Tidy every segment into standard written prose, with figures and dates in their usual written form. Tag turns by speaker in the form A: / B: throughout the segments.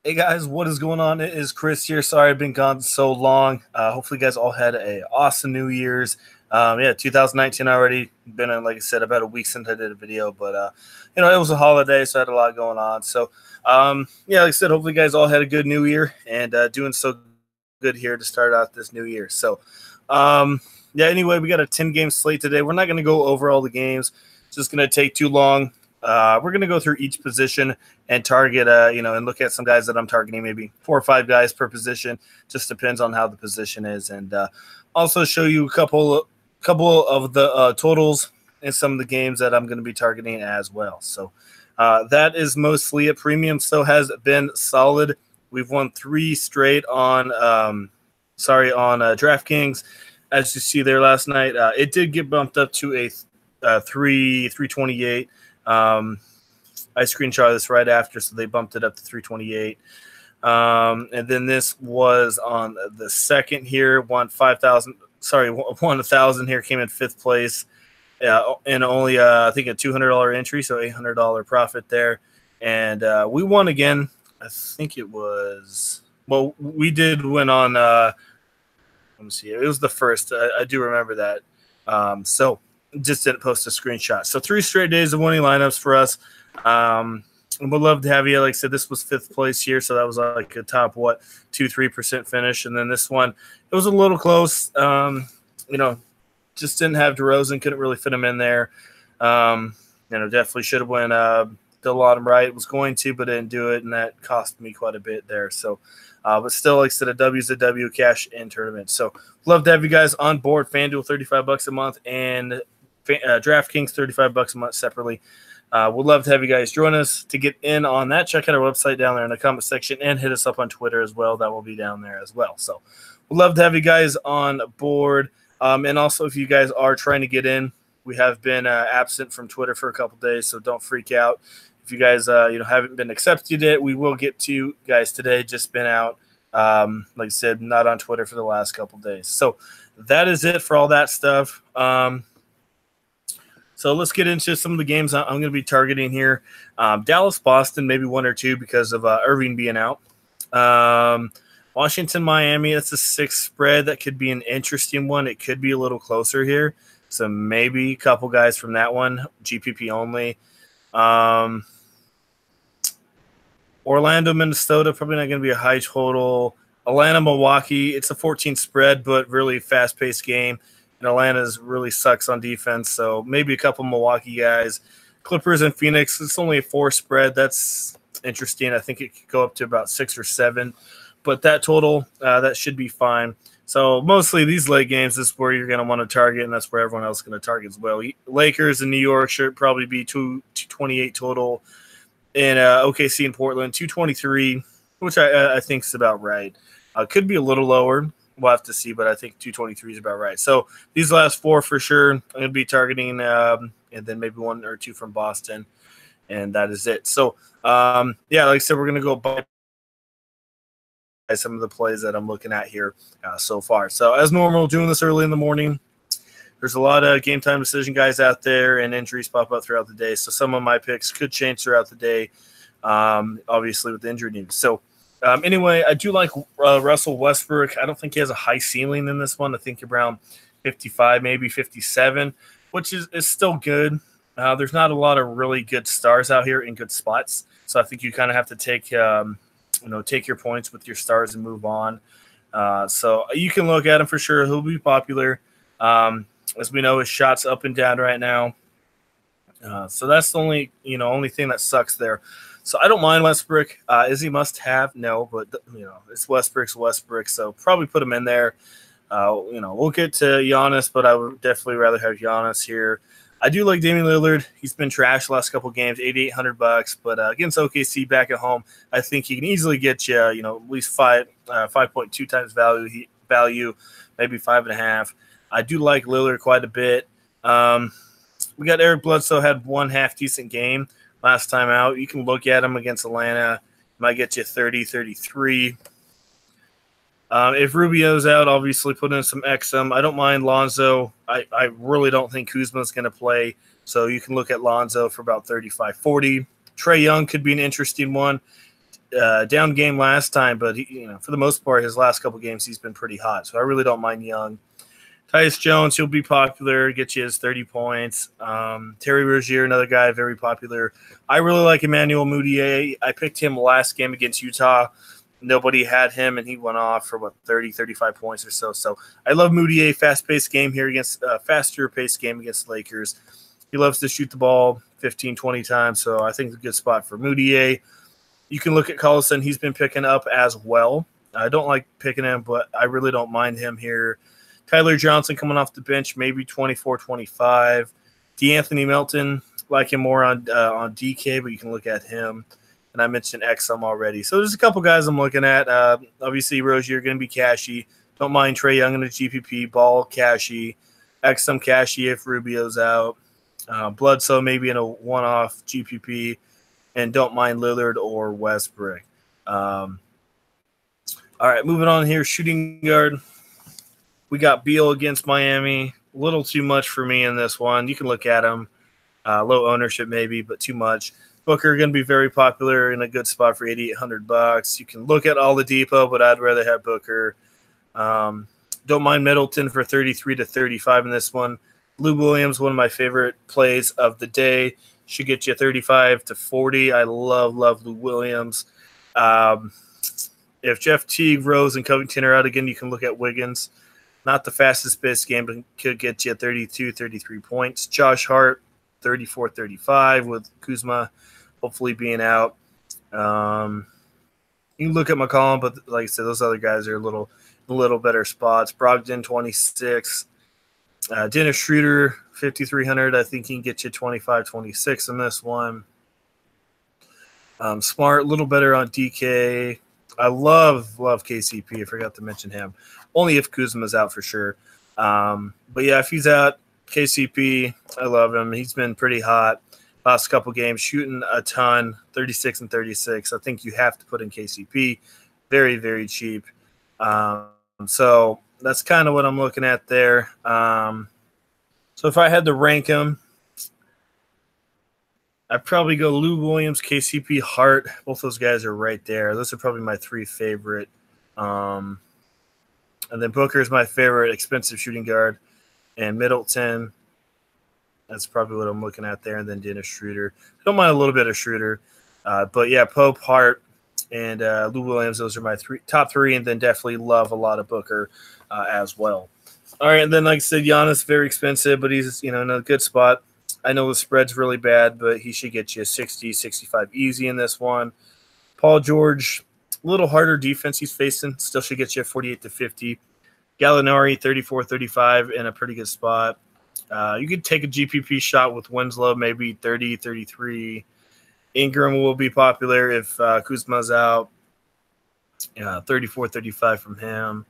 A: Hey guys, what is going on? It is Chris here. Sorry I've been gone so long. Hopefully you guys all had a awesome New Year's. 2019 already. Been like I said, about a week since I did a video, but it was a holiday, so I had a lot going on. So like I said, hopefully you guys all had a good New Year and doing so good here to start out this new year. So anyway, we got a 10-game slate today. We're not going to go over all the games. It's just going to take too long. We're going to go through each position and target, and look at some guys that I'm targeting, maybe 4 or 5 guys per position. Just depends on how the position is, and also show you a couple of the totals in some of the games that I'm going to be targeting as well. So that is mostly it. Premium still has been solid. We've won 3 straight on DraftKings, as you see there last night. It did get bumped up to a 328. I screenshot this right after, so they bumped it up to 328. And then this was on the second here, won 1,000 here, came in 5th place, and only I think a $200 entry, so $800 profit there. And we won again. I think it was we did win on. Let me see. It was the first. I do remember that. So just didn't post a screenshot. So 3 straight days of winning lineups for us. And we'd love to have you. Like I said, this was 5th place here, so that was like a top 2-3% finish. And then this one, it was a little close. Just didn't have DeRozan, couldn't really fit him in there. Definitely should have went Delon right. Was going to, but didn't do it, and that cost me quite a bit there. So, but still, like I said, a W is a W, cash in tournament. So, love to have you guys on board. FanDuel $35 a month, and DraftKings $35 a month separately. We'd love to have you guys join us to get in on that. Check out our website down there in the comment section, and hit us up on Twitter as well. That will be down there as well. So, we'd love to have you guys on board. And also, if you guys are trying to get in, we have been absent from Twitter for a couple days, so don't freak out. If you guys haven't been accepted yet, we will get to you guys today. Just been out, like I said, not on Twitter for the last couple days. So that is it for all that stuff. So let's get into some of the games I'm going to be targeting here. Dallas, Boston, maybe 1 or 2 because of Irving being out. Washington, Miami, that's a 6 spread. That could be an interesting one. It could be a little closer here. So maybe a couple guys from that one, GPP only. Orlando, Minnesota, probably not going to be a high total. Atlanta, Milwaukee, it's a 14 spread, but really fast-paced game. And Atlanta really sucks on defense, so maybe a couple Milwaukee guys. Clippers and Phoenix, it's only a 4 spread. That's interesting. I think it could go up to about 6 or 7. But that total, that should be fine. So mostly these late games, this is where you're going to want to target, and that's where everyone else is going to target as well. Lakers and New York should probably be 228 total. And OKC and Portland, 223, which I think is about right. Could be a little lower. We'll have to see, but I think 223 is about right. So these last 4 for sure, I'm going to be targeting, and then maybe 1 or 2 from Boston, and that is it. So, like I said, we're going to go by some of the plays that I'm looking at here so far. So as normal, doing this early in the morning. There's a lot of game time decision guys out there, and injuries pop up throughout the day. So some of my picks could change throughout the day, obviously with the injury news. So anyway, I do like Russell Westbrook. I don't think he has a high ceiling in this one. I think around 55, maybe 57, which is still good. There's not a lot of really good stars out here in good spots. So I think you kind of have to take your points with your stars and move on. So you can look at him for sure. He'll be popular. As we know, his shot's up and down right now. So that's the only thing that sucks there. So I don't mind Westbrook. Is he must have? No, but it's Westbrook's Westbrook, so probably put him in there. We'll get to Giannis, but I would definitely rather have Giannis here. I do like Damian Lillard. He's been trashed the last couple games, $8,800, but against OKC back at home, I think he can easily get you, at least 5.2 times value, maybe 5.5. I do like Lillard quite a bit. We got Eric Bledsoe, had 1 half-decent game last time out. You can look at him against Atlanta. Might get you 30, 33. If Rubio's out, obviously put in some Exum. I don't mind Lonzo. I really don't think Kuzma's going to play, so you can look at Lonzo for about 35, 40. Trae Young could be an interesting one. down game last time, but for the most part, his last couple games he's been pretty hot. So I really don't mind Young. Tyus Jones, he'll be popular, get you his 30 points. Terry Rozier, another guy, very popular. I really like Emmanuel Mudiay. I picked him last game against Utah. Nobody had him, and he went off for, 30, 35 points or so. So I love Mudiay, fast-paced game here against faster-paced game against the Lakers. He loves to shoot the ball 15, 20 times, so I think it's a good spot for Mudiay. You can look at Collison. He's been picking up as well. I don't like picking him, but I really don't mind him here. Tyler Johnson coming off the bench, maybe 24, 25. DeAnthony Melton, like him more on DK, but you can look at him. And I mentioned Exum already. So there's a couple guys I'm looking at. Obviously, Rozier going to be cashy. Don't mind Trae Young in a GPP. Ball, cashy. Exum, cashy if Rubio's out. Bledsoe maybe in a one-off GPP. And don't mind Lillard or Westbrook. All right, moving on here. Shooting guard. We got Beal against Miami. A little too much for me in this one. You can look at him. Low ownership maybe, but too much. Booker going to be very popular in a good spot for $8,800. You can look at Oladipo, but I'd rather have Booker. Don't mind Middleton for 33 to 35 in this one. Lou Williams, one of my favorite plays of the day. Should get you 35 to 40. I love Lou Williams. If Jeff Teague, Rose, and Covington are out again, you can look at Wiggins. Not the fastest pace game, but could get you 32, 33 points. Josh Hart, 34, 35 with Kuzma hopefully being out. You can look at McCollum, but like I said, those other guys are a little better spots. Brogdon, 26. Dennis Schroeder, 5,300. I think he can get you 25, 26 in this one. Smart, a little better on DK. I love KCP. I forgot to mention him. Only if Kuzma's out for sure. But yeah, if he's out, KCP, I love him. He's been pretty hot last couple games, shooting a ton, 36 and 36. I think you have to put in KCP. Very, very cheap. So that's kind of what I'm looking at there. So if I had to rank him, I'd probably go Lou Williams, KCP, Hart. Both those guys are right there. Those are probably my three favorite. And then Booker is my favorite expensive shooting guard. And Middleton, that's probably what I'm looking at there. And then Dennis Schroeder. I don't mind a little bit of Schroeder. But, yeah, Pope, Hart, and Lou Williams, those are my top three. And then definitely love a lot of Booker as well. All right, and then like I said, Giannis, very expensive, but he's in a good spot. I know the spread's really bad, but he should get you 60, 65 easy in this one. Paul George, a little harder defense he's facing. Still should get you 48 to 50. Gallinari, 34, 35 in a pretty good spot. You could take a GPP shot with Winslow, maybe 30, 33. Ingram will be popular if Kuzma's out. 34, 35 from him.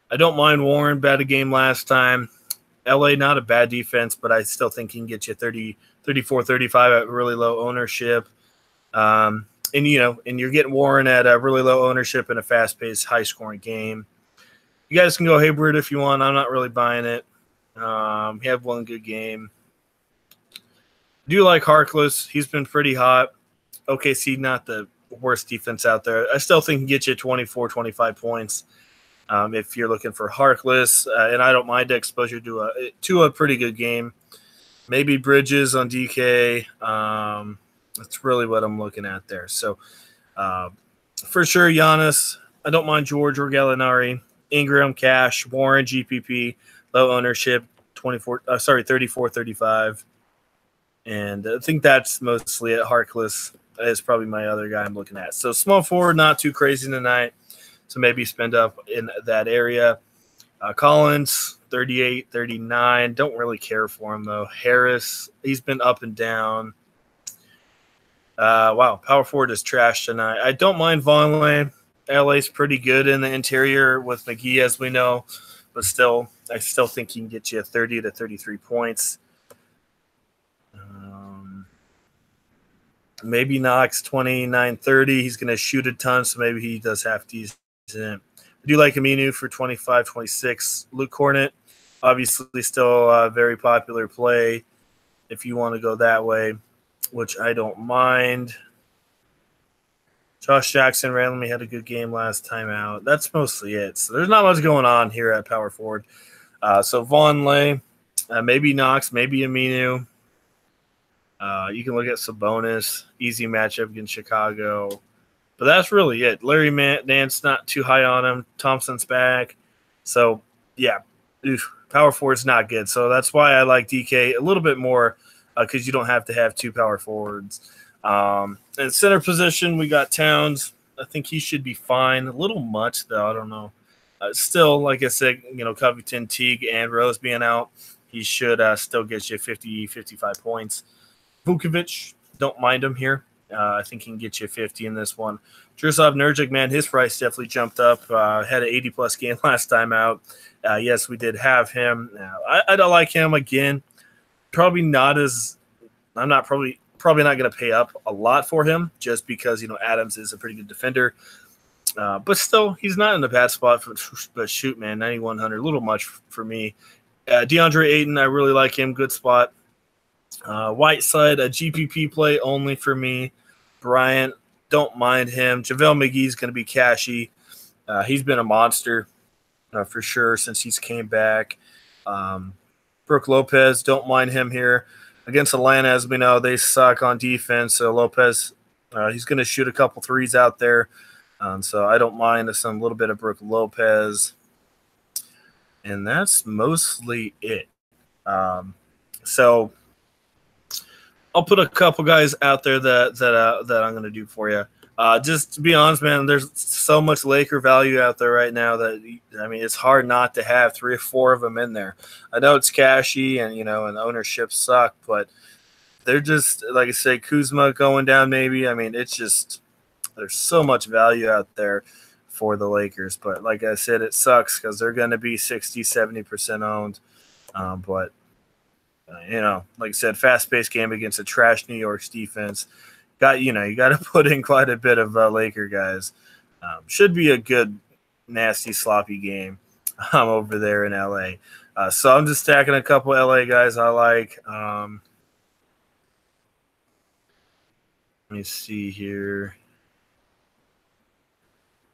A: I don't mind Warren. Bad a game last time. LA, not a bad defense, but I still think he can get you 30, 34, 35 at really low ownership. And you're getting Warren at a really low ownership in a fast-paced, high-scoring game. You guys can go Hayward if you want. I'm not really buying it. He had one good game. I do like Harkless. He's been pretty hot. OKC, not the worst defense out there. I still think he can get you 24, 25 points. If you're looking for Harkless, and I don't mind exposure to a pretty good game. Maybe Bridges on DK. That's really what I'm looking at there. So, for sure, Giannis. I don't mind George or Gallinari. Ingram, Cash, Warren, GPP, low ownership, 34, 35. And I think that's mostly it. Harkless is probably my other guy I'm looking at. So, small forward, not too crazy tonight. So maybe spend up in that area. Collins, 38, 39. Don't really care for him, though. Harris, he's been up and down. Wow, power forward is trash tonight. I don't mind Vonleh. LA's pretty good in the interior with McGee, as we know. But still, I still think he can get you 30 to 33 points. Maybe Knox, 29, 30. He's going to shoot a ton, so maybe he does have to use it. I do like Aminu for 25, 26. Luke Cornett, obviously still a very popular play if you want to go that way, which I don't mind. Josh Jackson randomly had a good game last time out. That's mostly it. So there's not much going on here at power forward. So Vaughn Lay, maybe Knox, maybe Aminu. You can look at Sabonis, easy matchup against Chicago. But that's really it. Larry Nance, not too high on him. Thompson's back. So, yeah, power forward's not good. So that's why I like DK a little bit more because you don't have to have two power forwards. In center position, we got Towns. I think he should be fine. A little much, though. I don't know. Still, like I said, Covington, Teague, and Rose being out, he should still get you 50, 55 points. Vukovic, don't mind him here. I think he can get you 50 in this one. Drusov Nurkic, man, his price definitely jumped up. Had an 80-plus game last time out. Yes, we did have him. I don't like him again. Probably not as – I'm not probably not going to pay up a lot for him just because, Adams is a pretty good defender. But still, he's not in a bad spot. But shoot, man, 9,100, a little much for me. DeAndre Ayton, I really like him. Good spot. Whiteside, a GPP play only for me. Bryant, don't mind him. JaVale McGee's going to be cashy. He's been a monster for sure since he's came back. Brook Lopez, don't mind him here. Against Atlanta, as we know, they suck on defense. So Lopez, he's going to shoot a couple threes out there. So I don't mind some little bit of Brook Lopez. And that's mostly it. So I'll put a couple guys out there that I'm going to do for you. Just to be honest, man, there's so much Laker value out there right now that, it's hard not to have 3 or 4 of them in there. I know it's cashy and, and ownership suck, but they're just, like I say, Kuzma going down maybe. It's just there's so much value out there for the Lakers. But like I said, it sucks because they're going to be 60, 70% owned. But like I said, fast-paced game against a trash New York's defense. You got to put in quite a bit of Laker guys. Should be a good, nasty, sloppy game over there in LA. So I'm just stacking a couple LA guys I like. Let me see here.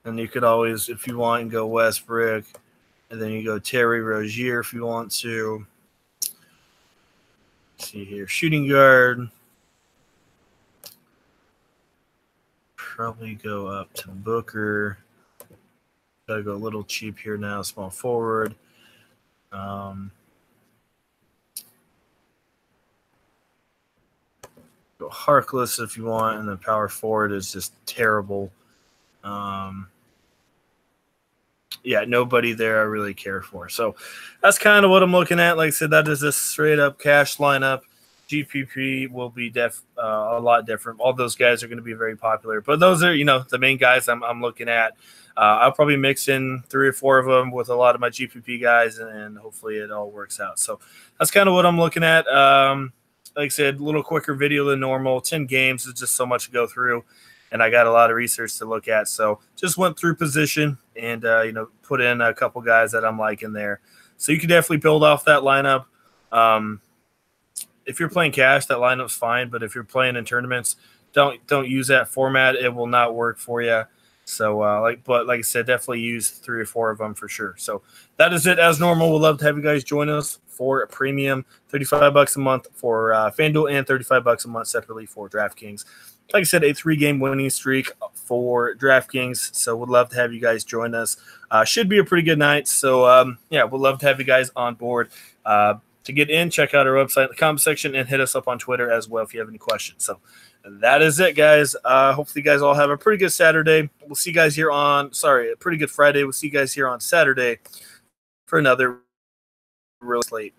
A: And you could always, if you want, go Westbrook, and then you go Terry Rozier if you want to. Let's see here, shooting guard. Probably go up to Booker. Gotta go a little cheap here now, small forward. Go Harkless if you want, and the power forward is just terrible. Yeah, nobody there I really care for. So that's kind of what I'm looking at. Like I said, that is a straight-up cash lineup. GPP will be a lot different. All those guys are going to be very popular. But those are, the main guys I'm looking at. I'll probably mix in 3 or 4 of them with a lot of my GPP guys, and hopefully it all works out. So that's kind of what I'm looking at. Like I said, a little quicker video than normal. 10 games is just so much to go through, and I got a lot of research to look at. So just went through position and, put in a couple guys that I'm liking there. So you can definitely build off that lineup. If you're playing cash, that lineup's fine. But if you're playing in tournaments, don't use that format. It will not work for you. So, like I said, definitely use 3 or 4 of them for sure. So that is it. As normal, we'd love to have you guys join us for a premium, $35 a month for FanDuel and $35 a month separately for DraftKings. Like I said, a 3-game winning streak for DraftKings. So we'd love to have you guys join us. Should be a pretty good night. So, yeah, we'd love to have you guys on board. To get in, check out our website in the comment section and hit us up on Twitter as well if you have any questions. So that is it, guys. Hopefully you guys all have a pretty good Saturday. We'll see you guys here a pretty good Friday. We'll see you guys here on Saturday for another real slate.